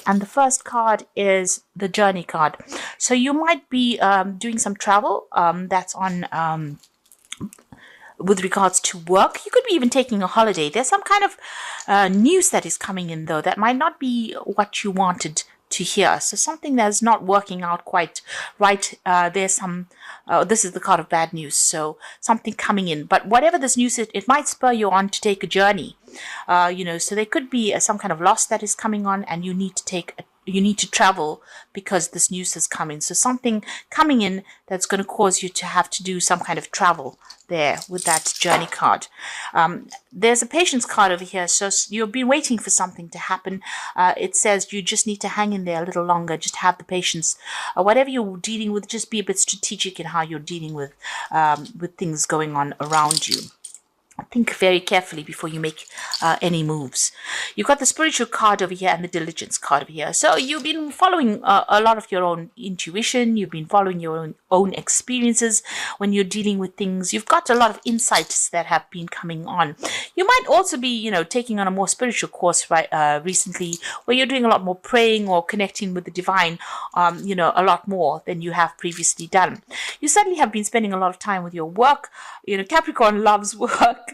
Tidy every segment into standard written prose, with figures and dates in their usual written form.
And the first card is the journey card. So you might be doing some travel that's on with regards to work. You could be even taking a holiday. There's some kind of news that is coming in, though, that might not be what you wanted to hear. So something that's not working out quite right. There's some, this is the card of bad news. So something coming in. But whatever this news is, it might spur you on to take a journey. So there could be some kind of loss that is coming on, and you need to travel because this news is coming. So something coming in that's going to cause you to have to do some kind of travel there with that journey card. There's a patience card over here. So you've been waiting for something to happen. It says you just need to hang in there a little longer. Just have the patience. Whatever you're dealing with, just be a bit strategic in how you're dealing with things going on around you. Think very carefully before you make any moves. You've got the spiritual card over here and the diligence card over here. So you've been following a lot of your own intuition. You've been following your own experiences when you're dealing with things. You've got a lot of insights that have been coming on. You might also be, taking on a more spiritual course recently, where you're doing a lot more praying or connecting with the divine, a lot more than you have previously done. You certainly have been spending a lot of time with your work. Capricorn loves work.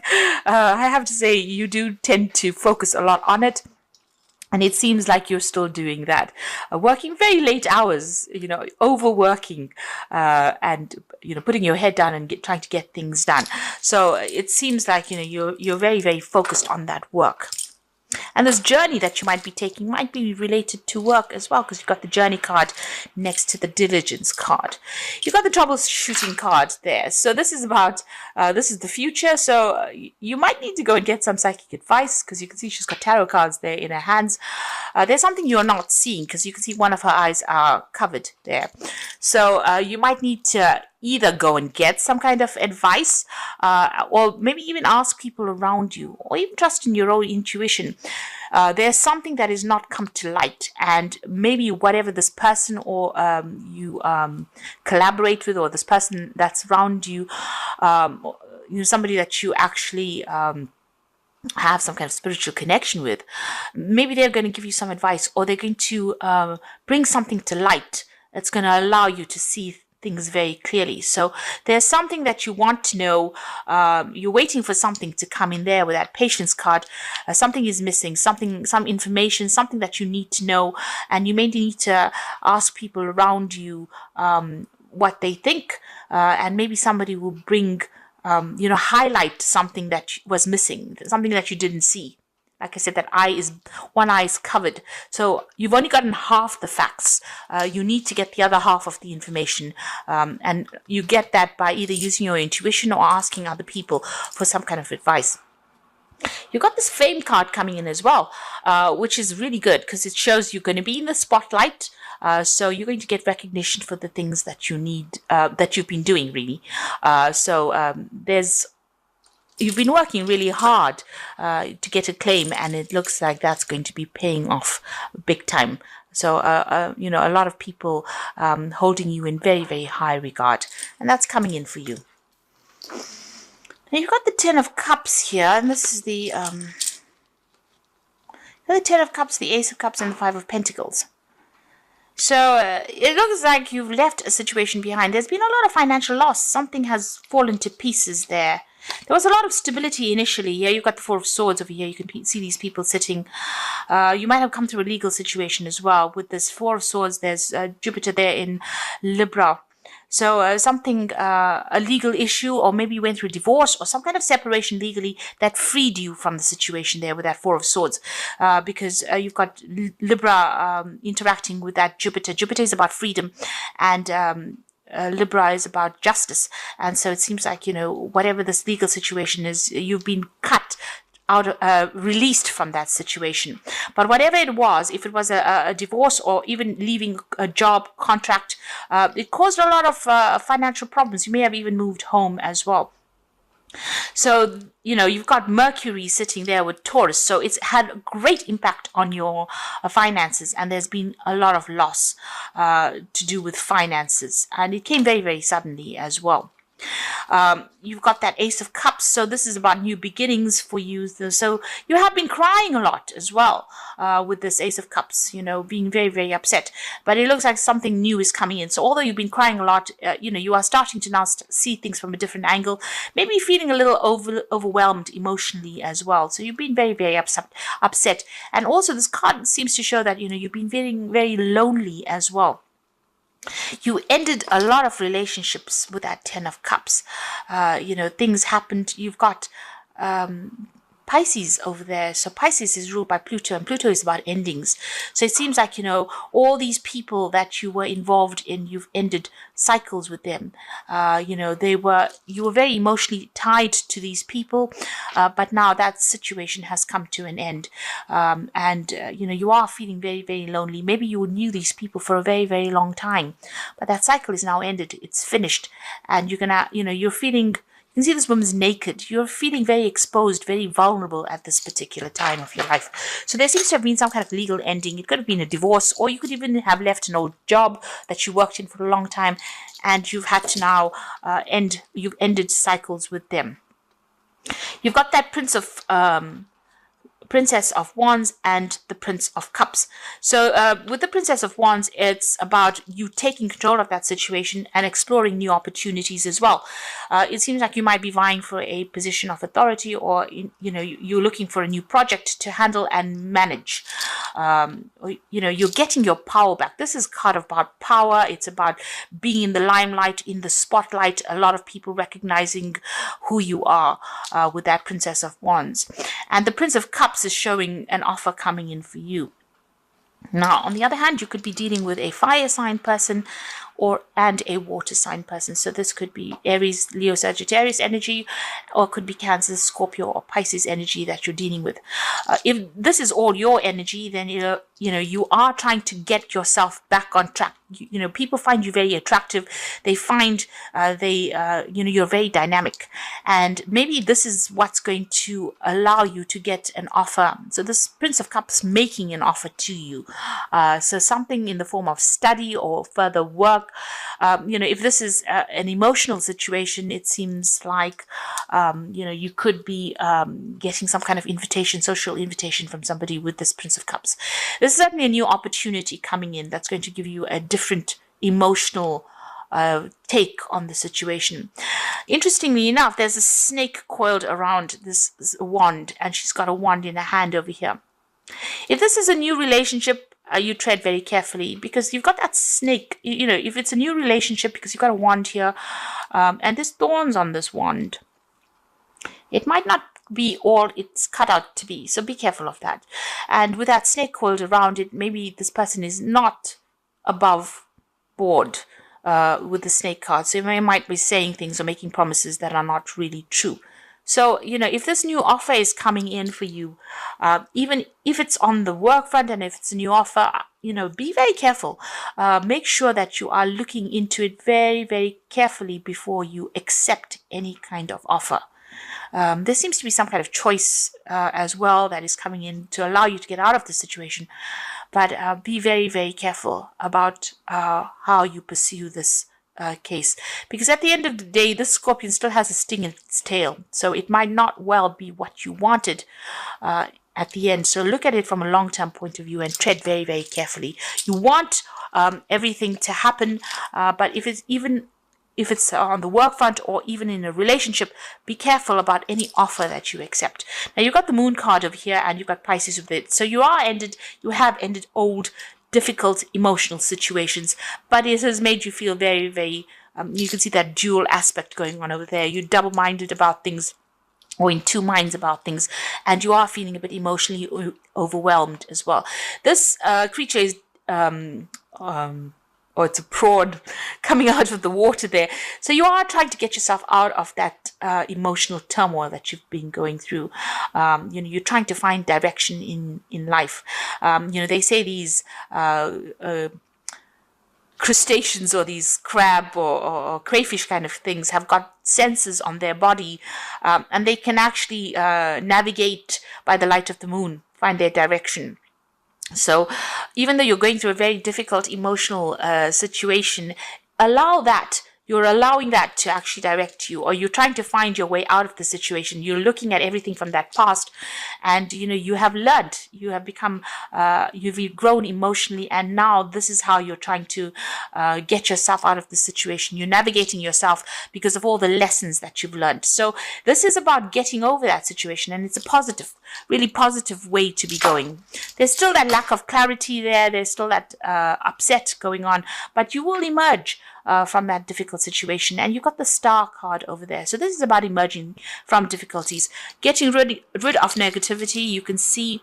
I have to say, you do tend to focus a lot on it. And it seems like you're still doing that, working very late hours, overworking, and putting your head down and trying to get things done. So it seems like you're very, very focused on that work. And this journey that you might be taking might be related to work as well, because you've got the journey card next to the diligence card. You've got the troubleshooting card there. So this is about, this is the future. So you might need to go and get some psychic advice, because you can see she's got tarot cards there in her hands. There's something you're not seeing, because you can see one of her eyes are covered there. So you might need to either go and get some kind of advice, or maybe even ask people around you, or even trust in your own intuition. There's something that is not come to light, and maybe whatever this person or you collaborate with, or this person that's around you, somebody that you actually have some kind of spiritual connection with, maybe they're going to give you some advice, or they're going to bring something to light that's going to allow you to see things very clearly. So there's something that you want to know. You're waiting for something to come in there with that patience card. Something is missing, some information, something that you need to know, and you may need to ask people around you what they think, and maybe somebody will bring, highlight something that was missing, something that you didn't see. Like I said, one eye is covered. So you've only gotten half the facts. You need to get the other half of the information. And you get that by either using your intuition or asking other people for some kind of advice. You've got this fame card coming in as well, which is really good, because it shows you're going to be in the spotlight. So you're going to get recognition for the things that you need, that you've been doing, really. You've been working really hard to get a claim, and it looks like that's going to be paying off big time. So, a lot of people holding you in very, very high regard, and that's coming in for you. Now you've got the Ten of Cups here, and this is the Ten of Cups, the Ace of Cups, and the Five of Pentacles. So it looks like you've left a situation behind. There's been a lot of financial loss. Something has fallen to pieces there. There was a lot of stability initially. Here you've got the Four of Swords over here. You can see these people sitting. You might have come through a legal situation as well. With this Four of Swords, there's Jupiter there in Libra. So a legal issue, or maybe you went through a divorce or some kind of separation legally that freed you from the situation there with that Four of Swords, because you've got Libra interacting with that Jupiter. Jupiter is about freedom, and Libra is about justice. And so it seems like, whatever this legal situation is, you've been cut out, released from that situation. But whatever it was, if it was a divorce or even leaving a job contract, it caused a lot of financial problems. You may have even moved home as well. So, you've got Mercury sitting there with Taurus. So it's had a great impact on your finances, and there's been a lot of loss to do with finances. And it came very, very suddenly as well. You've got that Ace of Cups, so this is about new beginnings for you. So you have been crying a lot as well with this Ace of Cups, being very, very upset. But it looks like something new is coming in. So although you've been crying a lot, you are starting to now see things from a different angle, maybe feeling a little overwhelmed emotionally as well. So you've been very, very upset. And also this card seems to show that, you've been feeling very lonely as well. You ended a lot of relationships with that Ten of Cups. Things happened. You've got Pisces over there. So Pisces is ruled by Pluto, and Pluto is about endings. So it seems like, all these people that you were involved in, you've ended cycles with them. You were very emotionally tied to these people, but now that situation has come to an end. You are feeling very, very lonely. Maybe you knew these people for a very, very long time, but that cycle is now ended. It's finished. And you're feeling, you can see this woman's naked. You're feeling very exposed, very vulnerable at this particular time of your life. So there seems to have been some kind of legal ending. It could have been a divorce, or you could even have left an old job that you worked in for a long time, and you've had to now you've ended cycles with them. You've got that Princess of Wands and the Prince of Cups. So with the Princess of Wands, it's about you taking control of that situation and exploring new opportunities as well. It seems like you might be vying for a position of authority, or you're looking for a new project to handle and manage. You're getting your power back. This is kind of about power. It's about being in the limelight, in the spotlight. A lot of people recognizing who you are with that Princess of Wands. And the Prince of Cups is showing an offer coming in for you. Now, on the other hand, you could be dealing with a fire sign person and a water sign person. So this could be Aries, Leo, Sagittarius energy, or it could be Cancer, Scorpio, or Pisces energy that you're dealing with. If this is all your energy, then you are trying to get yourself back on track. People find you very attractive. They find you're very dynamic, and maybe this is what's going to allow you to get an offer. So this Prince of Cups making an offer to you. So something in the form of study or further work. If this is an emotional situation, it seems like you could be getting some kind of social invitation from somebody with this Prince of Cups. This is certainly a new opportunity coming in that's going to give you a different emotional take on the situation. Interestingly enough, there's a snake coiled around this wand, and she's got a wand in her hand over here. If this is a new relationship, you tread very carefully, because you've got that snake. If it's a new relationship, because you've got a wand here, and there's thorns on this wand, it might not be all it's cut out to be. So be careful of that. And with that snake coiled around it, maybe this person is not above board with the snake card. So they might be saying things or making promises that are not really true. So, if this new offer is coming in for you, even if it's on the work front and if it's a new offer, be very careful. Make sure that you are looking into it very, very carefully before you accept any kind of offer. There seems to be some kind of choice as well that is coming in to allow you to get out of the situation. But be very, very careful about how you pursue this case, because at the end of the day, this scorpion still has a sting in its tail, so it might not well be what you wanted at the end. So look at it from a long-term point of view and tread very, very carefully. You want everything to happen, but if it's on the work front or even in a relationship, be careful about any offer that you accept. Now, you've got the Moon card over here, and you've got Pisces with it. So you have ended old, difficult emotional situations, but it has made you feel very, very, you can see that dual aspect going on over there. You're double-minded about things, or in two minds about things, and you are feeling a bit emotionally overwhelmed as well. This creature is or it's a prawn coming out of the water there. So you are trying to get yourself out of that emotional turmoil that you've been going through. You're trying to find direction in life. They say these crustaceans or these crab or crayfish kind of things have got sensors on their body, and they can actually navigate by the light of the moon, find their direction. So even though you're going through a very difficult emotional situation, allow that You're allowing that to actually direct you, or you're trying to find your way out of the situation. You're looking at everything from that past, and you have learned, you have become, you've grown emotionally, and now this is how you're trying to get yourself out of the situation. You're navigating yourself because of all the lessons that you've learned. So this is about getting over that situation, and it's a positive, really positive way to be going. There's still that lack of clarity there. There's still that upset going on, but you will emerge from that difficult situation. And you got the Star card over there. So this is about emerging from difficulties, getting rid of negativity. You can see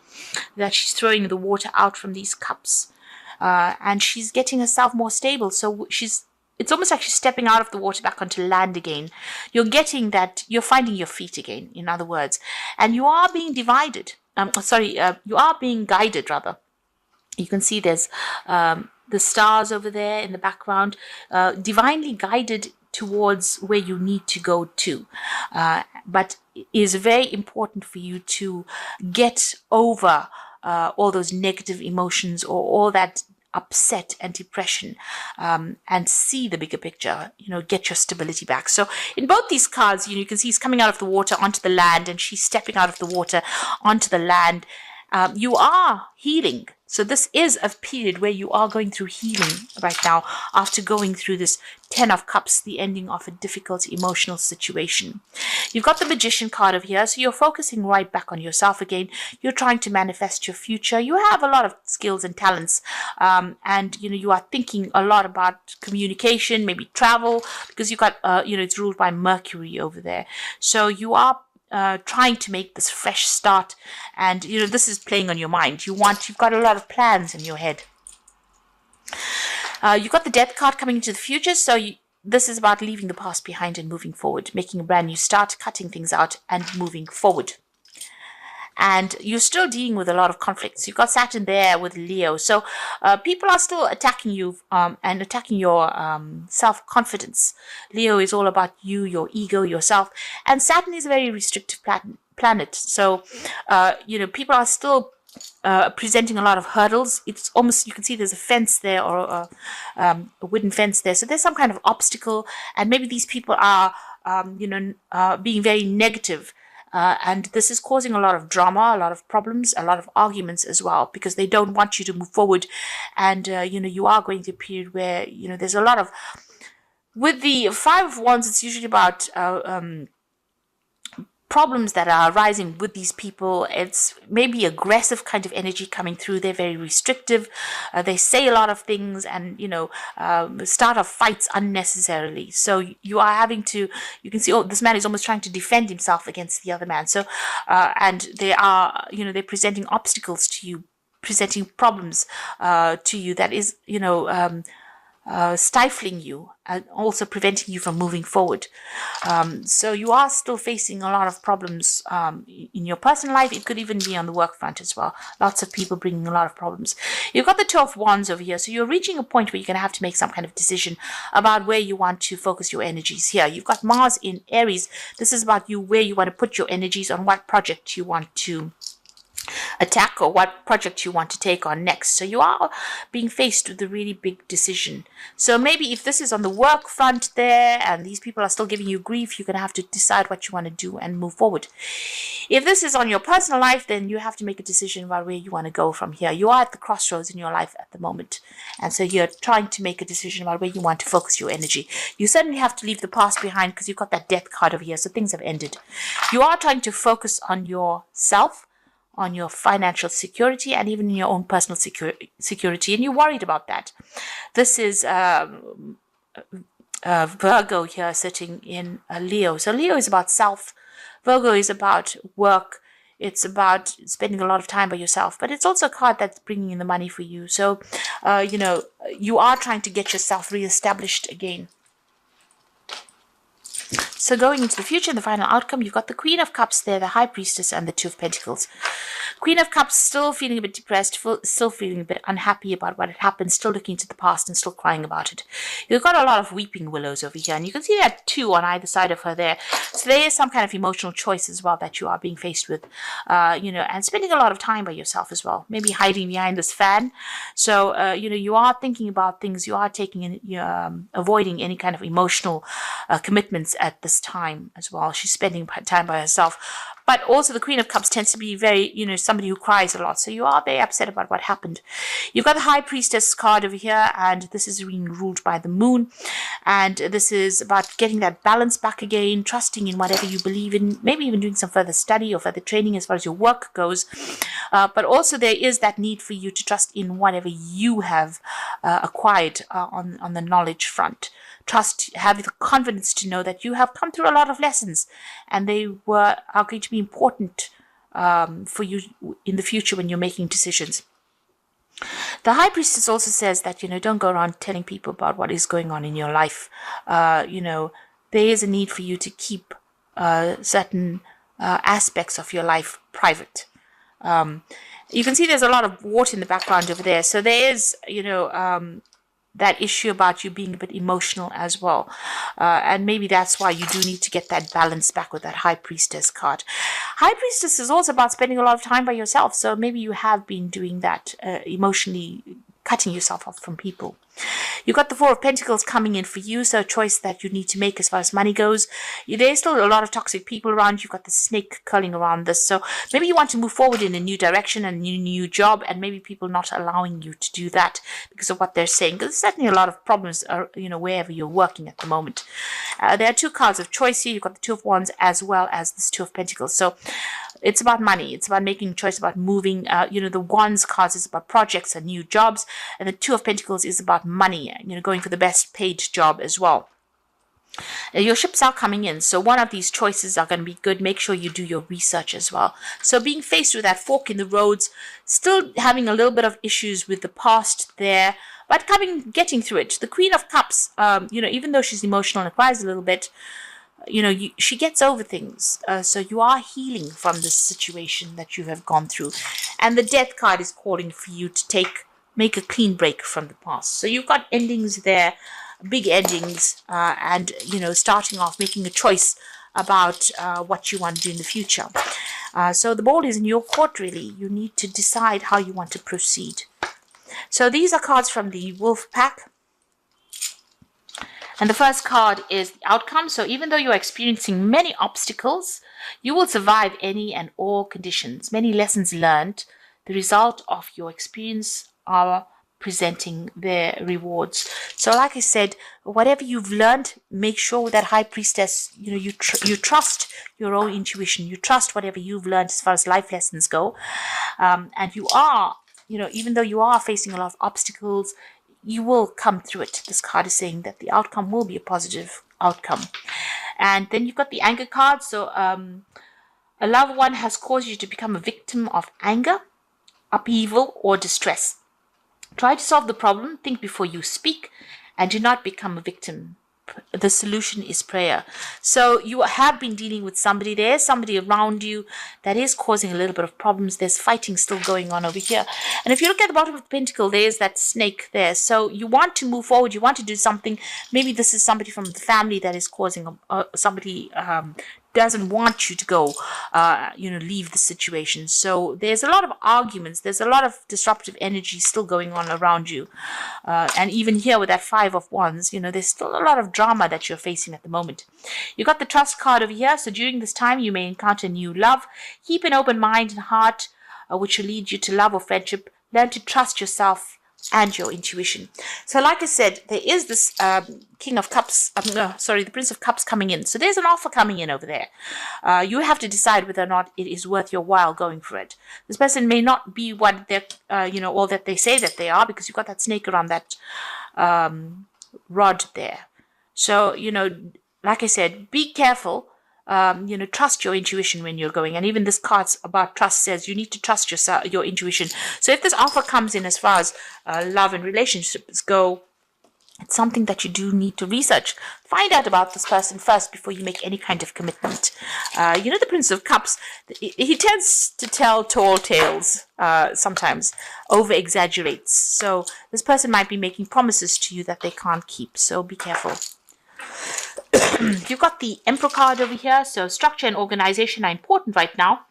that she's throwing the water out from these cups, and she's getting herself more stable. So it's almost like she's stepping out of the water back onto land again. You're getting that, you're finding your feet again, in other words. And you are being divided. You are being guided, rather. You can see there's the stars over there in the background, divinely guided towards where you need to go to. But it is very important for you to get over all those negative emotions, or all that upset and depression, and see the bigger picture, get your stability back. So in both these cards, you can see he's coming out of the water onto the land, and she's stepping out of the water onto the land. You are healing. So this is a period where you are going through healing right now, after going through this 10 of Cups, the ending of a difficult emotional situation. You've got the Magician card over here. So you're focusing right back on yourself again. You're trying to manifest your future. You have a lot of skills and talents. And, you are thinking a lot about communication, maybe travel, because you've got, it's ruled by Mercury over there. So you are trying to make this fresh start, and this is playing on your mind. You've got a lot of plans in your head. You've got the Death card coming into the future, so this is about leaving the past behind and moving forward, making a brand new start, cutting things out and moving forward. And you're still dealing with a lot of conflicts. You've got Saturn there with Leo. So people are still attacking you and attacking your self-confidence. Leo is all about you, your ego, yourself. And Saturn is a very restrictive planet. So, people are still presenting a lot of hurdles. It's almost, you can see there's a fence there, or a wooden fence there. So there's some kind of obstacle. And maybe these people are, being very negative. And this is causing a lot of drama, a lot of problems, a lot of arguments as well, because they don't want you to move forward. And, you are going through a period where, there's a lot of, with the Five of Wands, it's usually about problems that are arising with these people. It's maybe aggressive kind of energy coming through. They're very restrictive. They say a lot of things, and start off fights unnecessarily. So you are having to, you can see, this man is almost trying to defend himself against the other man. So and they are, they're presenting obstacles to you, presenting problems to you that is, stifling you and also preventing you from moving forward. So you are still facing a lot of problems in your personal life. It could even be on the work front as well. Lots of people bringing a lot of problems. You've got the Two of Wands over here. So you're reaching a point where you're going to have to make some kind of decision about where you want to focus your energies here. You've got Mars in Aries. This is about where you want to put your energies, on what project you want to attack, or what project you want to take on next. So you are being faced with a really big decision. So maybe if this is on the work front there, and these people are still giving you grief, you're going to have to decide what you want to do and move forward. If this is on your personal life, then you have to make a decision about where you want to go from here. You are at the crossroads in your life at the moment, and so you're trying to make a decision about where you want to focus your energy. You certainly have to leave the past behind, because you've got that Death card over here, so things have ended. You are trying to focus on yourself, on your financial security, and even in your own personal security, and you're worried about that. This is Virgo here sitting in Leo. So Leo is about self. Virgo is about work. It's about spending a lot of time by yourself, but it's also a card that's bringing in the money for you. So, you are trying to get yourself reestablished again. So going into the future and the final outcome, you've got the Queen of Cups there, the High Priestess, and the Two of Pentacles. Queen of Cups still feeling a bit depressed, still feeling a bit unhappy about what had happened, still looking to the past and still crying about it. You've got a lot of weeping willows over here, and you can see that two on either side of her there. So there is some kind of emotional choice as well that you are being faced with, and spending a lot of time by yourself as well, maybe hiding behind this fan. So, you are thinking about things, you are avoiding any kind of emotional commitments at this time as well. She's spending time by herself. But also the Queen of Cups tends to be very, somebody who cries a lot. So you are very upset about what happened. You've got the High Priestess card over here, and this is being ruled by the moon. And this is about getting that balance back again, trusting in whatever you believe in, maybe even doing some further study or further training as far as your work goes. But also there is that need for you to trust in whatever you have acquired on the knowledge front. Trust, have the confidence to know that you have come through a lot of lessons, and they are going to be important for you in the future when you're making decisions. The High Priestess also says that, don't go around telling people about what is going on in your life. There is a need for you to keep certain aspects of your life private. You can see there's a lot of water in the background over there. So there is, that issue about you being a bit emotional as well. And maybe that's why you do need to get that balance back with that High Priestess card. High Priestess is also about spending a lot of time by yourself. So maybe you have been doing that, emotionally cutting yourself off from people. You've got the Four of Pentacles coming in for you, so a choice that you need to make as far as money goes. There's still a lot of toxic people around. You've got the snake curling around this, so maybe you want to move forward in a new direction and a new job, and maybe people not allowing you to do that because of what they're saying. Because there's certainly a lot of problems, wherever you're working at the moment. There are two cards of choice here. You've got the Two of Wands as well as this Two of Pentacles. So it's about money. It's about making a choice, about moving. The Wands cards is about projects and new jobs, and the Two of Pentacles is about money, going for the best paid job as well. Your ships are coming in, so one of these choices are going to be good. Make sure you do your research as well. So being faced with that fork in the roads, still having a little bit of issues with the past there, but getting through it. The Queen of Cups, even though she's emotional and cries a little bit, she gets over things. So you are healing from this situation that you have gone through. And the Death card is calling for you to make a clean break from the past. So you've got endings there, big endings, and, starting off, making a choice about what you want to do in the future. So the ball is in your court, really. You need to decide how you want to proceed. So these are cards from the Wolf Pack. And the first card is the outcome. So even though you're experiencing many obstacles, you will survive any and all conditions. Many lessons learned. The result of your experience are presenting their rewards. So like I said, whatever you've learned, make sure that High Priestess, you trust your own intuition. You trust whatever you've learned as far as life lessons go. And you are, even though you are facing a lot of obstacles, you will come through it. This card is saying that the outcome will be a positive outcome. And then you've got the anger card. So a loved one has caused you to become a victim of anger, upheaval, or distress. Try to solve the problem, think before you speak, and do not become a victim. The solution is prayer. So you have been dealing with somebody. There is somebody around you that is causing a little bit of problems. There's fighting still going on over here. And if you look at the bottom of the pentacle, there's that snake there. So you want to move forward. You want to do something. Maybe this is somebody from the family that is causing somebody doesn't want you to go, leave the situation. So there's a lot of arguments. There's a lot of disruptive energy still going on around you. And even here with that Five of Wands, there's still a lot of drama that you're facing at the moment. You got the Trust card over here. So during this time, you may encounter new love. Keep an open mind and heart, which will lead you to love or friendship. Learn to trust yourself and your intuition. So like I said, there is this the Prince of Cups coming in. So there's an offer coming in over there. You have to decide whether or not it is worth your while going for it. This person may not be what they're, all that they say that they are, because you've got that snake around that rod there. So, like I said, be careful. Trust your intuition when you're going. And even this card about trust says you need to trust your intuition. So if this offer comes in as far as love and relationships go, It's something that you do need to research. Find out about this person first before you make any kind of commitment. The Prince of Cups, he tends to tell tall tales sometimes, over exaggerates. So this person might be making promises to you that they can't keep. So be careful. You've got the Emperor card over here. So structure and organization are important right now.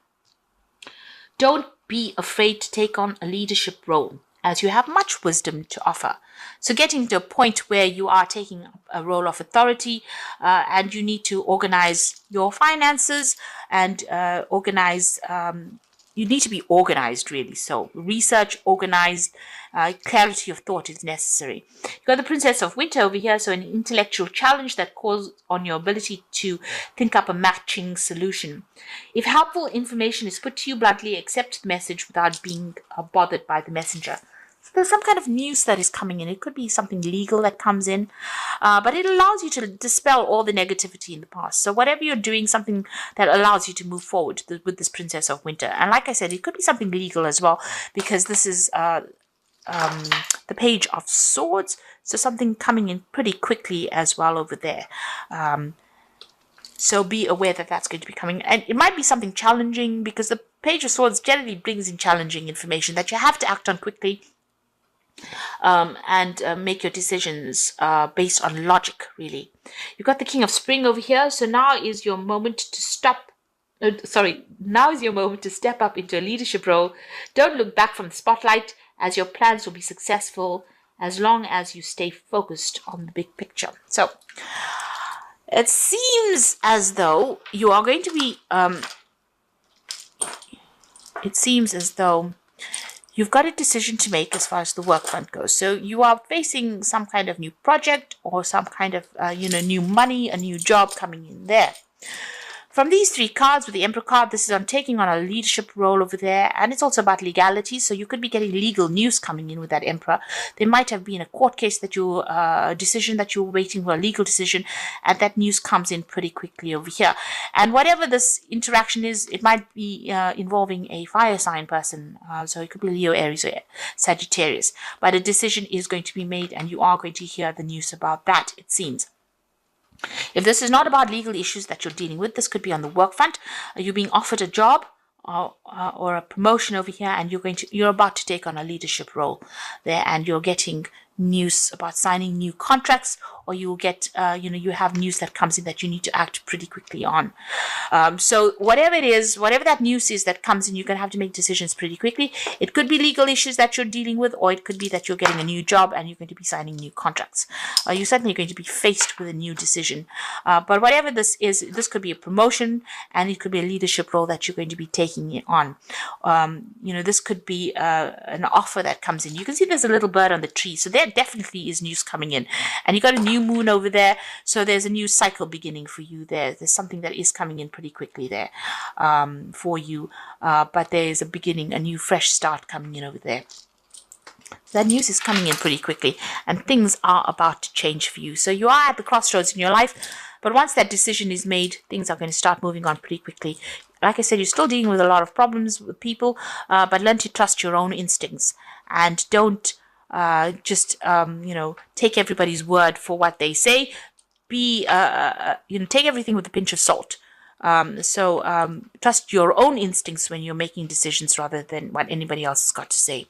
Don't be afraid to take on a leadership role, as you have much wisdom to offer. So getting to a point where you are taking a role of authority and you need to organize your finances and you need to be organized, really. So research, organized, clarity of thought is necessary. You've got the Princess of Winter over here, so an intellectual challenge that calls on your ability to think up a matching solution. If helpful information is put to you bluntly, accept the message without being bothered by the messenger. So there's some kind of news that is coming in. It could be something legal that comes in, but it allows you to dispel all the negativity in the past. So whatever you're doing, something that allows you to move forward with this Princess of Winter. And like I said, it could be something legal as well, because this is the Page of Swords, so something coming in pretty quickly as well over there. So be aware that that's going to be coming, and it might be something challenging, because the Page of Swords generally brings in challenging information that you have to act on quickly, and make your decisions based on logic, really. You've got the King of Spring over here, so now is your moment to now is your moment to step up into a leadership role. Don't look back from the spotlight, as your plans will be successful as long as you stay focused on the big picture. So it seems as though you are going to be you've got a decision to make as far as the work front goes. So you are facing some kind of new project or some kind of new money, a new job coming in there. From these three cards, with the Emperor card, this is on taking on a leadership role over there, and it's also about legality. So you could be getting legal news coming in with that Emperor. There might have been a court case that decision that you were waiting for, a legal decision, and that news comes in pretty quickly over here. And whatever this interaction is, it might be involving a fire sign person. So it could be Leo, Aries, or Sagittarius. But a decision is going to be made, and you are going to hear the news about that, it seems. If this is not about legal issues that you're dealing with, this could be on the work front. You're being offered a job or a promotion over here, and you're about to take on a leadership role there, and you're getting news about signing new contracts, or you'll get you have news that comes in that you need to act pretty quickly on. So whatever it is, whatever that news is that comes in, you're going to have to make decisions pretty quickly. It could be legal issues that you're dealing with, or it could be that you're getting a new job and you're going to be signing new contracts. You're certainly going to be faced with a new decision. But whatever this is, this could be a promotion, and it could be a leadership role that you're going to be taking it on. This could be an offer that comes in. You can see there's a little bird on the tree, so there definitely is news coming in. And you got a new moon over there, so there's a new cycle beginning for you there. There's something that is coming in pretty quickly there for you, but there is a beginning, a new fresh start coming in over there. That news is coming in pretty quickly, and things are about to change for you. So you are at the crossroads in your life, but once that decision is made, things are going to start moving on pretty quickly. Like I said, you're still dealing with a lot of problems with people, but learn to trust your own instincts, and don't just take everybody's word for what they say. Take everything with a pinch of salt. Trust your own instincts when you're making decisions rather than what anybody else has got to say.